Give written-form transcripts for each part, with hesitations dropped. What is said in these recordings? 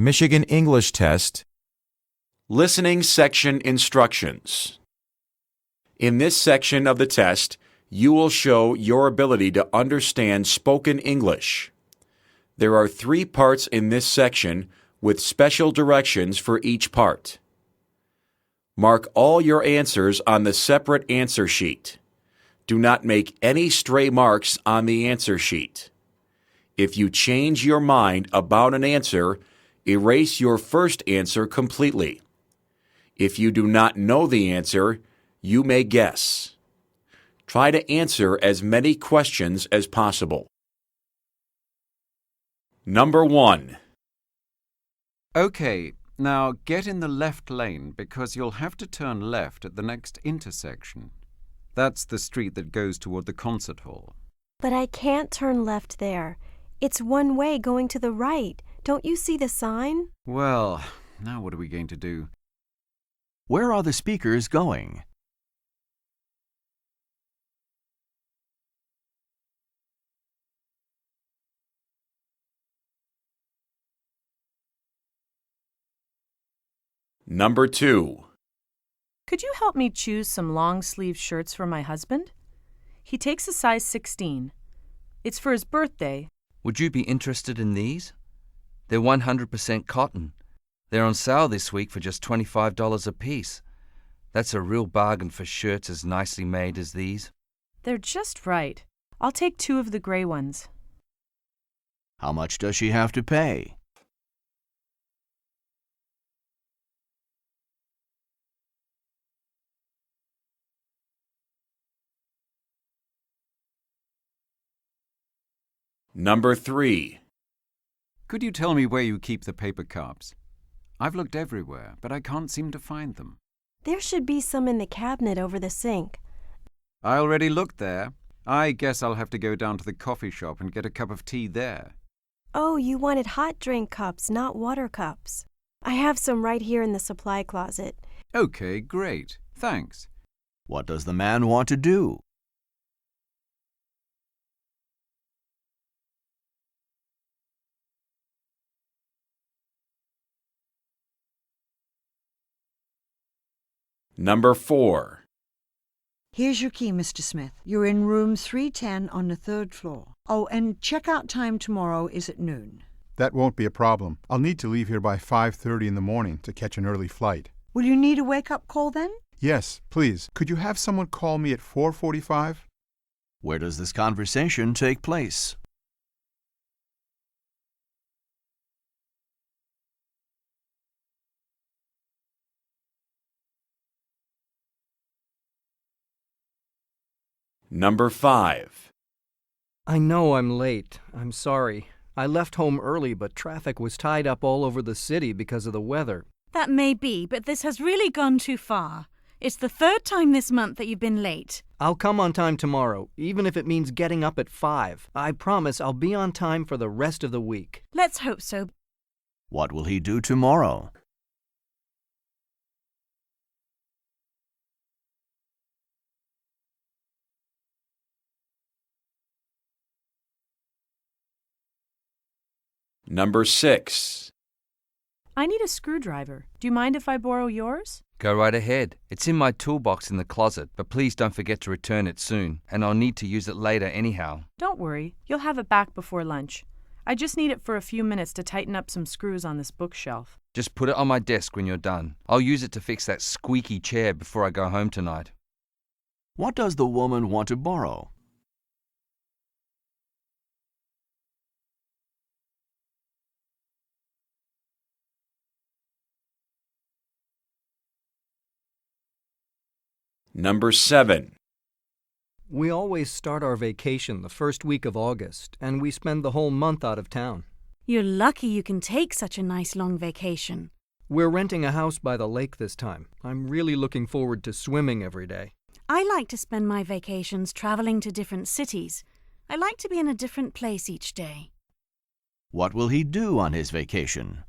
Michigan English Test. Listening section instructions. In this section of the test, you will show your ability to understand spoken English. There are 3 parts in this section with special directions for each part. Mark all your answers on the separate answer sheet. Do not make any stray marks on the answer sheet. If you change your mind about an answer, erase your first answer completely. If you do not know the answer, you may guess. Try to answer as many questions as possible. Number 1. Okay, now get in the left lane because you'll have to turn left at the next intersection. That's the street that goes toward the concert hall. But I can't turn left there. It's one way going to the right. Don't you see the sign? Well, now what are we going to do? Where are the speakers going? Number 2. Could you help me choose some long-sleeve shirts for my husband? He takes a size 16. It's for his birthday. Would you be interested in these? They're 100% cotton. They're on sale this week for just $25 a piece. That's a real bargain for shirts as nicely made as these. They're just right. I'll take 2 of the gray ones. How much does she have to pay? Number 3. Could you tell me where you keep the paper cups? I've looked everywhere, but I can't seem to find them. There should be some in the cabinet over the sink. I already looked there. I guess I'll have to go down to the coffee shop and get a cup of tea there. Oh, you wanted hot drink cups, not water cups. I have some right here in the supply closet. Okay, great. Thanks. What does the man want to do? Number 4. Here's your key, Mr. Smith. You're in room 310 on the 3rd floor. Oh, and checkout time tomorrow is at noon. That won't be a problem. I'll need to leave here by 5:30 in the morning to catch an early flight. Will you need a wake-up call then? Yes, please. Could you have someone call me at 4:45? Where does this conversation take place? Number 5. I know I'm late. I'm sorry. I left home early, but traffic was tied up all over the city because of the weather. That may be, but this has really gone too far. It's the 3rd time this month that you've been late. I'll come on time tomorrow, even if it means getting up at 5. I promise I'll be on time for the rest of the week. Let's hope so. What will he do tomorrow? Number 6. I need a screwdriver. Do you mind if I borrow yours? Go right ahead. It's in my toolbox in the closet, but please don't forget to return it soon, and I'll need to use it later anyhow. Don't worry. You'll have it back before lunch. I just need it for a few minutes to tighten up some screws on this bookshelf. Just put it on my desk when you're done. I'll use it to fix that squeaky chair before I go home tonight. What does the woman want to borrow? Number 7. We always start our vacation the first week of August, and we spend the whole month out of town. You're lucky you can take such a nice long vacation. We're renting a house by the lake this time. I'm really looking forward to swimming every day. I like to spend my vacations traveling to different cities. I like to be in a different place each day. What will he do on his vacation?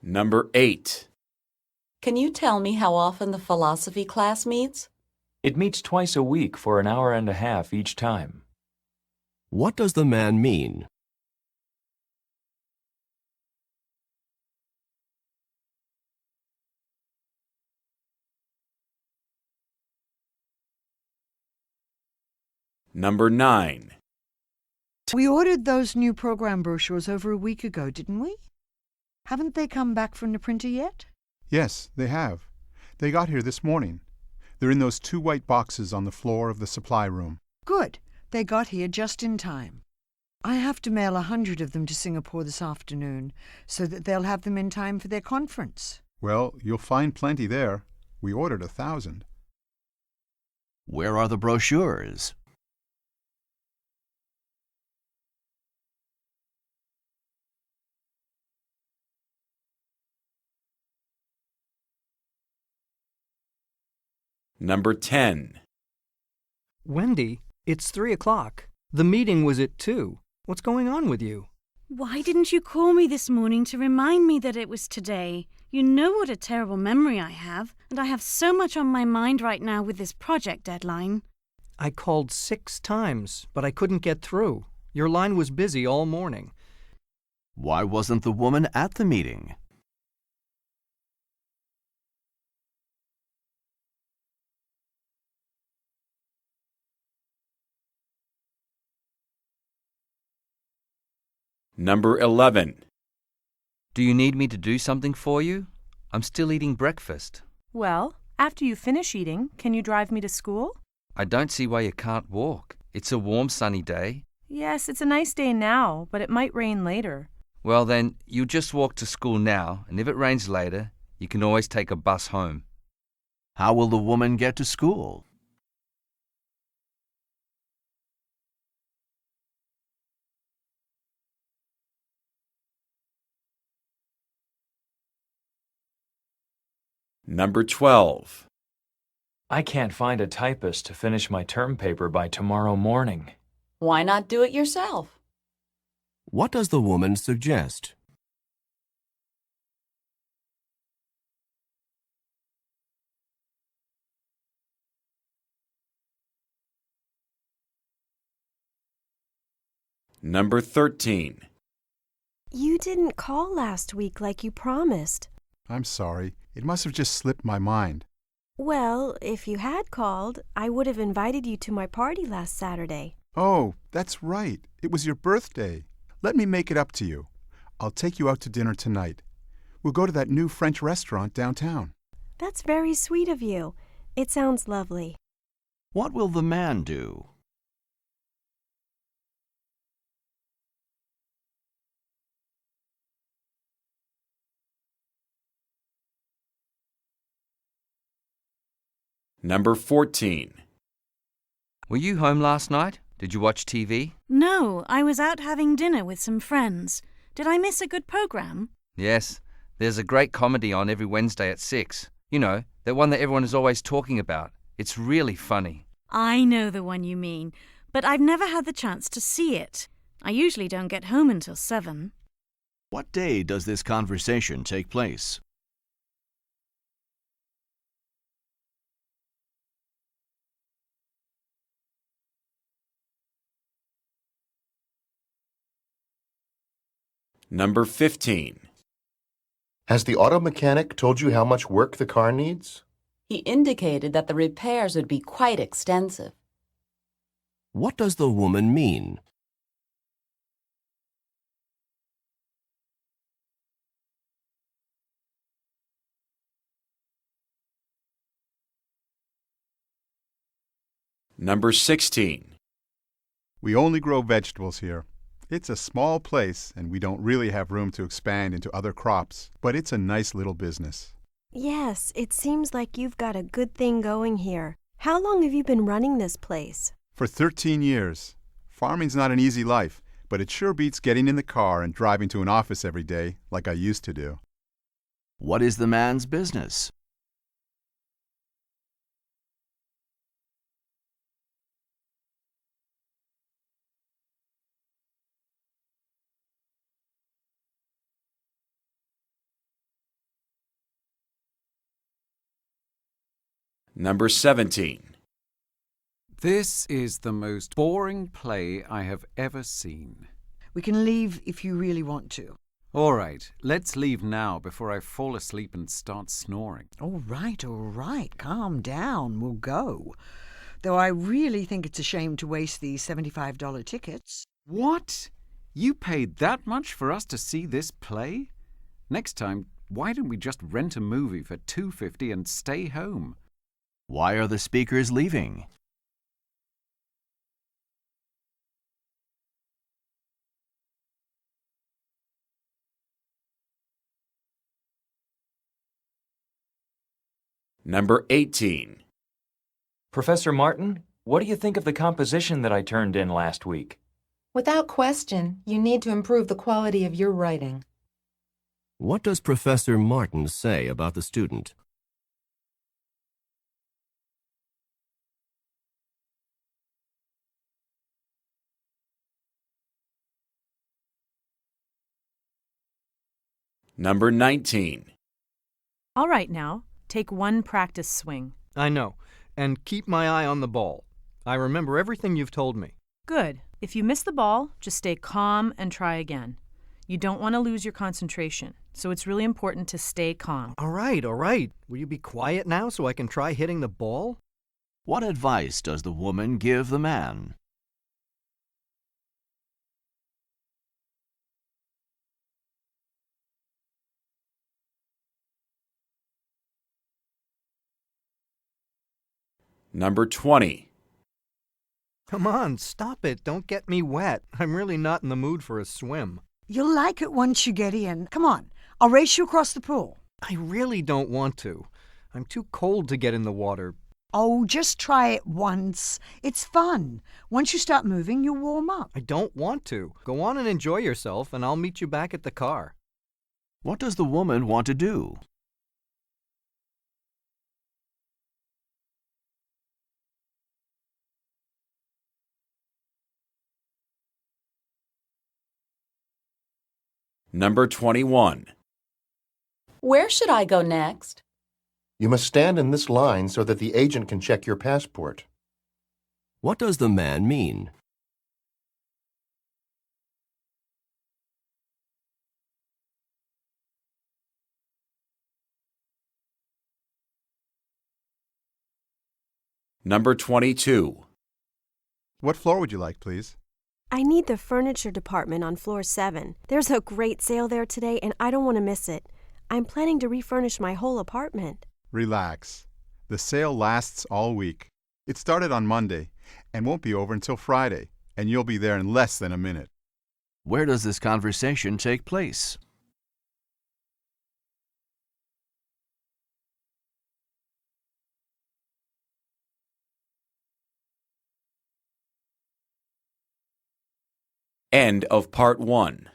Number 8. Can you tell me how often the philosophy class meets? It meets twice a week for an hour and a half each time. What does the man mean? Number 9. We ordered those new program brochures over a week ago, didn't we? Haven't they come back from the printer yet? Yes, they have. They got here this morning. They're in those 2 white boxes on the floor of the supply room. Good. They got here just in time. I have to mail 100 of them to Singapore this afternoon so that they'll have them in time for their conference. Well, you'll find plenty there. We ordered 1,000. Where are the brochures? Number 10. Wendy, it's 3 o'clock. The meeting was at 2. What's going on with you? Why didn't you call me this morning to remind me that it was today? You know what a terrible memory I have, and I have so much on my mind right now with this project deadline. I called 6 times, but I couldn't get through. Your line was busy all morning. Why wasn't the woman at the meeting? Number 11. Do you need me to do something for you? I'm still eating breakfast. Well, after you finish eating, can you drive me to school? I don't see why you can't walk. It's a warm, sunny day. Yes, it's a nice day now, but it might rain later. Well then, you just walk to school now, and if it rains later, you can always take a bus home. How will the woman get to school? Number 12. I can't find a typist to finish my term paper by tomorrow morning. Why not do it yourself? What does the woman suggest? Number 13. You didn't call last week like you promised. I'm sorry. It must have just slipped my mind. Well, if you had called, I would have invited you to my party last Saturday. Oh, that's right. It was your birthday. Let me make it up to you. I'll take you out to dinner tonight. We'll go to that new French restaurant downtown. That's very sweet of you. It sounds lovely. What will the man do? Number 14. Were you home last night? Did you watch TV? No, I was out having dinner with some friends. Did I miss a good program? Yes. There's a great comedy on every Wednesday at 6. You know, that one that everyone is always talking about. It's really funny. I know the one you mean, but I've never had the chance to see it. I usually don't get home until 7. What day does this conversation take place? Number 15. Has the auto mechanic told you how much work the car needs? He indicated that the repairs would be quite extensive. What does the woman mean? Number 16. We only grow vegetables here. It's a small place, and we don't really have room to expand into other crops, but it's a nice little business. Yes, it seems like you've got a good thing going here. How long have you been running this place? For 13 years. Farming's not an easy life, but it sure beats getting in the car and driving to an office every day like I used to do. What is the man's business? Number 17. This is the most boring play I have ever seen. We can leave if you really want to. All right, let's leave now before I fall asleep and start snoring. All right. Calm down. We'll go. Though I really think it's a shame to waste these $75 tickets. What? You paid that much for us to see this play? Next time, why don't we just rent a movie for $2.50 and stay home? Why are the speakers leaving? Number 18. Professor Martin, what do you think of the composition that I turned in last week? Without question, you need to improve the quality of your writing. What does Professor Martin say about the student? Number 19. All right now, take one practice swing. I know. And keep my eye on the ball. I remember everything you've told me. Good. If you miss the ball, just stay calm and try again. You don't want to lose your concentration, so it's really important to stay calm. All right. Will you be quiet now so I can try hitting the ball? What advice does the woman give the man? Number 20. Come on, stop it. Don't get me wet. I'm really not in the mood for a swim. You'll like it once you get in. Come on, I'll race you across the pool. I really don't want to. I'm too cold to get in the water. Oh, just try it once. It's fun. Once you start moving, you'll warm up. I don't want to. Go on and enjoy yourself, and I'll meet you back at the car. What does the woman want to do? Number 21. Where should I go next? You must stand in this line so that the agent can check your passport. What does the man mean? Number 22. What floor would you like, please? I need the furniture department on floor 7. There's a great sale there today, and I don't want to miss it. I'm planning to refurnish my whole apartment. Relax. The sale lasts all week. It started on Monday and won't be over until Friday, and you'll be there in less than a minute. Where does this conversation take place? End of Part 1.